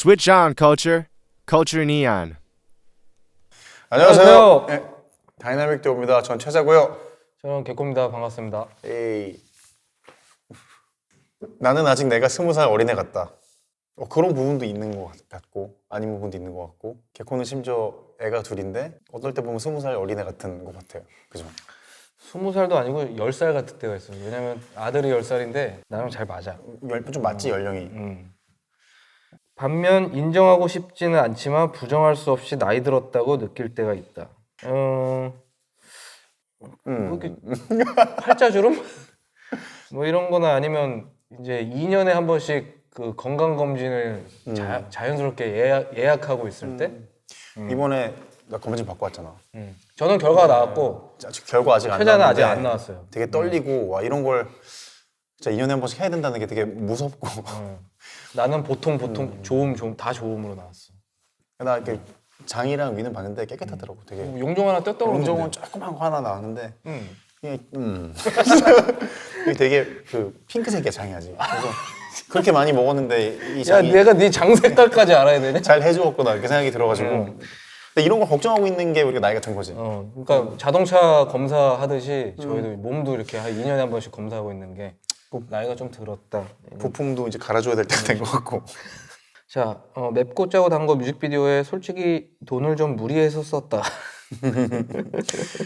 Switch on, culture. Culture neon. 안녕하세요. 네, 다이나믹 듀오입니다. 전 최자고요. 저는 개코입니다. 반갑습니다. 에이. 나는 아직 내가 20살 어린애 같다. 그런 부분도 있는 것 같고 아닌 부분도 있는 것 같고 개코는 심지어 애가 둘인데 어떨 때 보면 20살 어린애 같은 것 같아요. 그죠? 20살도 아니고 10살 같을 때가 있어요. 왜냐면 아들이 10살인데 나랑 잘 맞아. 좀 맞지 연령이. 반면 인정하고 싶지는 않지만 부정할 수 없이 나이 들었다고 느낄 때가 있다. 뭐 이렇게 팔자주름? 뭐 이런 거나 아니면 이제 2년에 한 번씩 그 건강검진을 자연스럽게 예약하고 있을 때 이번에 나 검진 받고 왔잖아. 저는 결과가 나왔고 아직 결과 아직 안 최자는 나왔는데 아직 안 나왔어요. 되게 떨리고 와 이런 걸 진짜 2년에 한 번씩 해야 된다는 게 되게 무섭고 나는 보통 조음 다 조음으로 나왔어. 나 이렇게 장이랑 위는 봤는데 깨끗하더라고. 되게 용종 하나 뗐다고 용종은 조그만 거 하나 나왔는데 이게 이게 되게 그 핑크색이야 장이 아직. 그래서 그렇게 많이 먹었는데 이 야, 장이 내가 네 장 색깔까지 알아야 되냐? 잘 해주었구나 이렇게 생각이 들어가지고 근데 이런 걸 걱정하고 있는 게 우리가 나이가 든 거지. 그러니까 자동차 검사하듯이 저희도 몸도 이렇게 한 2년에 한 번씩 검사하고 있는 게 나이가 좀 들었다. 부품도 이제 갈아줘야 될 때가 된 것 같고. 자, 맵고 짜고 단 거 뮤직비디오에 솔직히 돈을 좀 무리해서 썼다.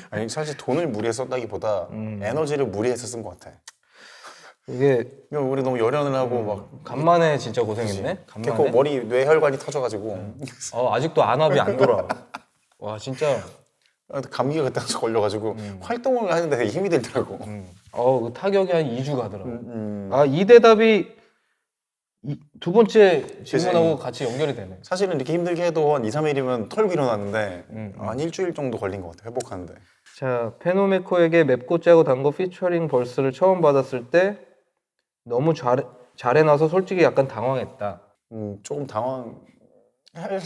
아니 사실 돈을 무리해서 썼다기보다 에너지를 무리해서 쓴 것 같아. 이게 우리 너무 열연을 하고 막 간만에 진짜 고생했네. 개코 간만에. 머리 뇌혈관이 터져가지고 아직도 안압이 안 돌아. 와 진짜. 감기가 그때 걸려가지고 활동을 하는데 되게 힘이 들더라고. 그 타격이 한 2주 가더라고. 이 대답이 두 번째 질문하고 같이 연결이 되네. 사실은 이렇게 힘들게 해도 한 2, 3일이면 털고 일어나는데 한 일주일 정도 걸린 것 같아 회복하는데. 자, 페노메코에게 맵고 짜고 단 거 피처링 벌스를 처음 받았을 때 너무 잘해놔서 솔직히 약간 당황했다. 조금 당황할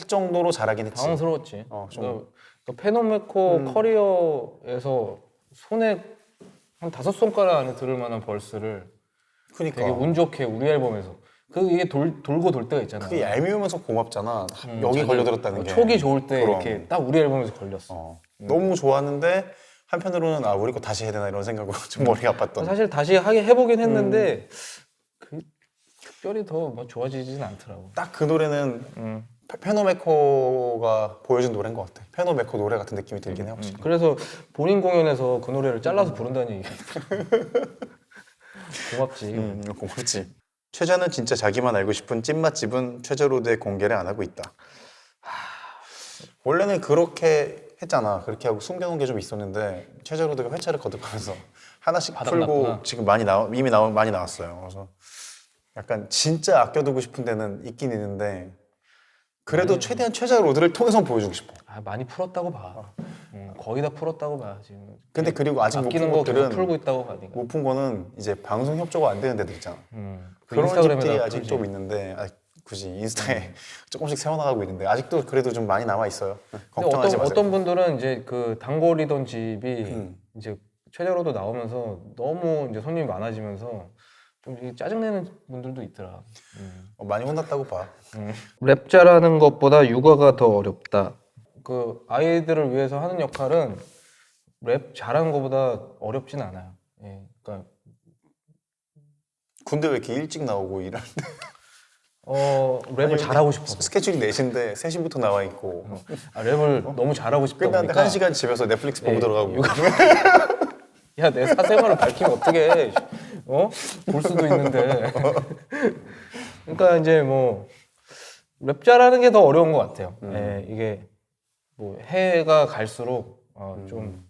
정도로 잘하긴 했지. 당황스러웠지. 좀. 그러니까 페노메코 커리어에서 손에 한 5손가락 안에 들을 만한 벌스를 그러니까 되게 운 좋게 우리 앨범에서 이게 돌고 돌 때가 있잖아. 그게 얄미우면서 고맙잖아. 여기 걸려들었다는 게. 촉이 좋을 때 그럼. 이렇게 딱 우리 앨범에서 걸렸어. 너무 좋았는데 한편으로는 우리 거 다시 해야 되나 이런 생각으로 좀 머리가 아팠던. 사실 다시 해보긴 했는데 특별히 더 뭐 좋아지진 않더라고. 딱 그 노래는 페노메코가 보여준 노래인 것 같아. 페노메코 노래 같은 느낌이 들긴 해 확실히. 그래서 본인 공연에서 그 노래를 잘라서 부른다는 얘기. 고맙지. 고맙지. 최자는 진짜 자기만 알고 싶은 찐맛집은 최자로드에 공개를 안 하고 있다. 원래는 그렇게 했잖아. 그렇게 하고 숨겨놓은 게 좀 있었는데 최자로드가 회차를 거듭하면서 하나씩 풀고 났구나. 지금 많이 나왔어요. 그래서 약간 진짜 아껴두고 싶은 데는 있긴 있는데 그래도 최대한 최자로드를 통해서 보여주고 싶어. 많이 풀었다고 봐. 거의 다 풀었다고 봐 지금. 근데 그리고 아직 못 푼 아끼는 거 계속 것들은 풀고 있다고 봐. 네가. 못 푼 거는 이제 방송 협조가 안 되는 데들 있잖아. 그 그런 집들이 인스타그램에다 아직 풀지. 좀 있는데 굳이 인스타에 조금씩 세워나가고 있는데 아직도 그래도 좀 많이 남아 있어요. 근데 걱정하지 마세요. 어떤 분들은 이제 그 단골이던 집이 이제 최저로도 나오면서 너무 이제 손님이 많아지면서 좀 이게 짜증내는 분들도 있더라. 많이 혼났다고 봐. 랩 잘하는 것보다 육아가 더 어렵다. 그 아이들을 위해서 하는 역할은 랩 잘하는 것보다 어렵진 않아요. 예, 그러니까 군대 왜 이렇게 일찍 나오고 일할 때 랩을 아니, 잘하고 싶어서. 스케줄이 4시인데 3시부터 나와 있고 랩을 너무 잘하고 싶다 끝났는데 보니까 1시간 집에서 넷플릭스 보고 예, 들어가고 야, 내 사생활을 밝히면 어떡해. 볼 수도 있는데. 그러니까 이제 뭐 랩 잘하는 게 더 어려운 것 같아요. 예, 이게 뭐 해가 갈수록 좀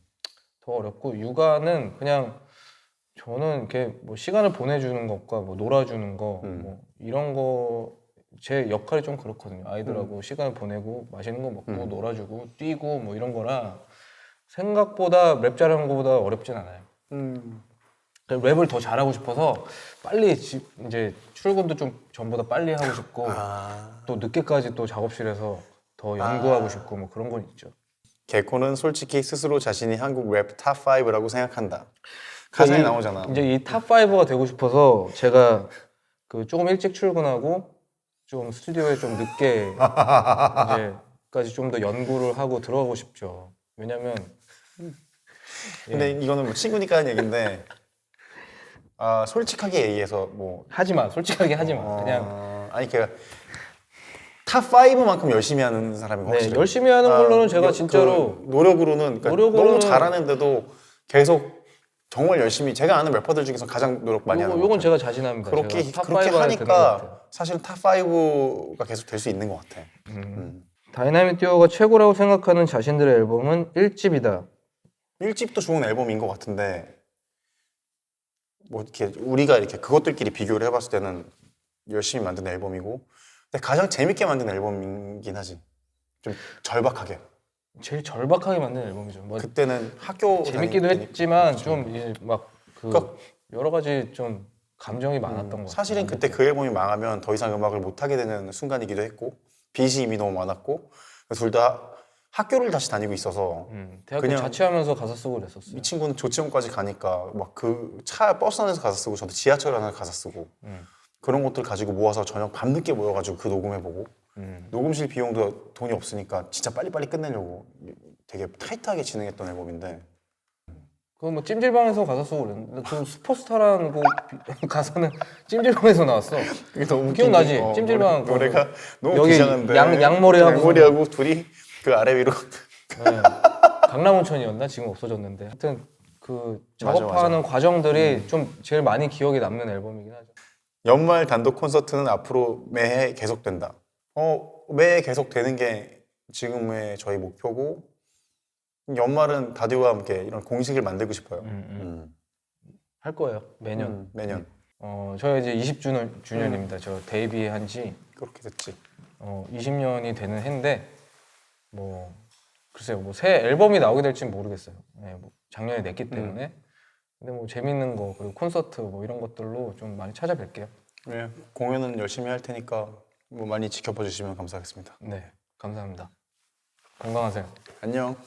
더 어렵고 육아는 그냥 저는 이렇게 뭐 시간을 보내주는 것과 뭐 놀아주는 거 뭐 이런 거 제 역할이 좀 그렇거든요. 아이들하고 시간을 보내고 맛있는 거 먹고 놀아주고 뛰고 뭐 이런 거라 생각보다 랩 잘하는 것보다 어렵진 않아요. 랩을 더 잘하고 싶어서 빨리 이제 출근도 좀 전보다 빨리 하고 싶고 또 늦게까지 또 작업실에서 더 연구하고 싶고 뭐 그런 건 있죠. 개코는 솔직히 스스로 자신이 한국 랩 탑5라고 생각한다. 가사에 나오잖아. 이제 이 탑5가 되고 싶어서 제가 그 조금 일찍 출근하고 좀 스튜디오에 좀 늦게 이제까지 좀 더 연구를 하고 들어가고 싶죠. 왜냐면 근데 이거는 뭐 친구니까 하는 얘기인데 아 솔직하게 얘기해서 뭐 하지 마. 솔직하게 하지 마. 그냥 아니 걔가 탑 5만큼 열심히 하는 사람인 거 네, 확실해요. 열심히 하는 걸로는 제가 진짜로 그 노력으로는, 그러니까 너무 노력으로는- 잘하는데도 계속 정말 열심히 제가 아는 래퍼들 중에서 가장 노력 많이 하는 것 요건 같아요. 제가 자신합니다. 그렇게 제가 탑 그렇게 5 안에 드는 것 하니까 같아요. 사실은 탑 5가 계속 될 수 있는 것 같아. 다이나믹 듀오가 최고라고 생각하는 자신들의 앨범은 1집이다. 1집도 좋은 앨범인 것 같은데 뭐 이렇게 우리가 이렇게 그것들끼리 비교를 해봤을 때는 열심히 만든 앨범이고, 근데 가장 재밌게 만든 앨범이긴 하지. 좀 절박하게. 제일 절박하게 만든 앨범이죠. 뭐 그때는 학교 재밌기도 다닐 때니까. 했지만 좀 이제 막그 그러니까 여러 가지 좀 감정이 많았던 것 같아요. 사실은 그때 그 앨범이 망하면 더 이상 음악을 못 하게 되는 순간이기도 했고, 빚이 이미 너무 많았고, 둘 다 학교를 다시 다니고 있어서 대학교 그냥 자취하면서 가사 쓰고 그랬었어요. 이 친구는 조치원까지 가니까 막 그 차 버스 안에서 가사 쓰고, 저도 지하철 안에서 가사 쓰고, 그런 것들 가지고 모아서 저녁 밤늦게 모여가지고 그 녹음해보고, 녹음실 비용도 돈이 없으니까 진짜 빨리빨리 끝내려고 되게 타이트하게 진행했던 앨범인데, 그 뭐 찜질방에서 가사 쓰고 그랬는데 그 슈퍼스타라는 그 가사는 찜질방에서 나왔어. 그게 너무 기억나지? 웃긴 게, 찜질방 노래가 너무 여기 비장한데 양머리하고 양머리하고 둘이 그 아래 위로 네. 강남온천이었나? 지금 없어졌는데. 하여튼 그 맞아, 작업하는 과정들이 좀 제일 많이 기억에 남는 앨범이긴 하죠. 연말 단독 콘서트는 앞으로 매해 계속된다. 매해 계속되는 게 지금의 저희 목표고, 연말은 다디오와 함께 이런 공식을 만들고 싶어요. 할 거예요. 매년. 매년 저희 이제 20주년입니다. 저 데뷔한 지 그렇게 됐지. 20년이 되는 해인데 뭐 글쎄요. 뭐 새 앨범이 나오게 될지는 모르겠어요. 네, 뭐 작년에 냈기 때문에. 근데 뭐 재밌는 거 그리고 콘서트 뭐 이런 것들로 좀 많이 찾아뵐게요. 네, 공연은 열심히 할 테니까 뭐 많이 지켜봐 주시면 감사하겠습니다. 네, 감사합니다. 건강하세요. 안녕.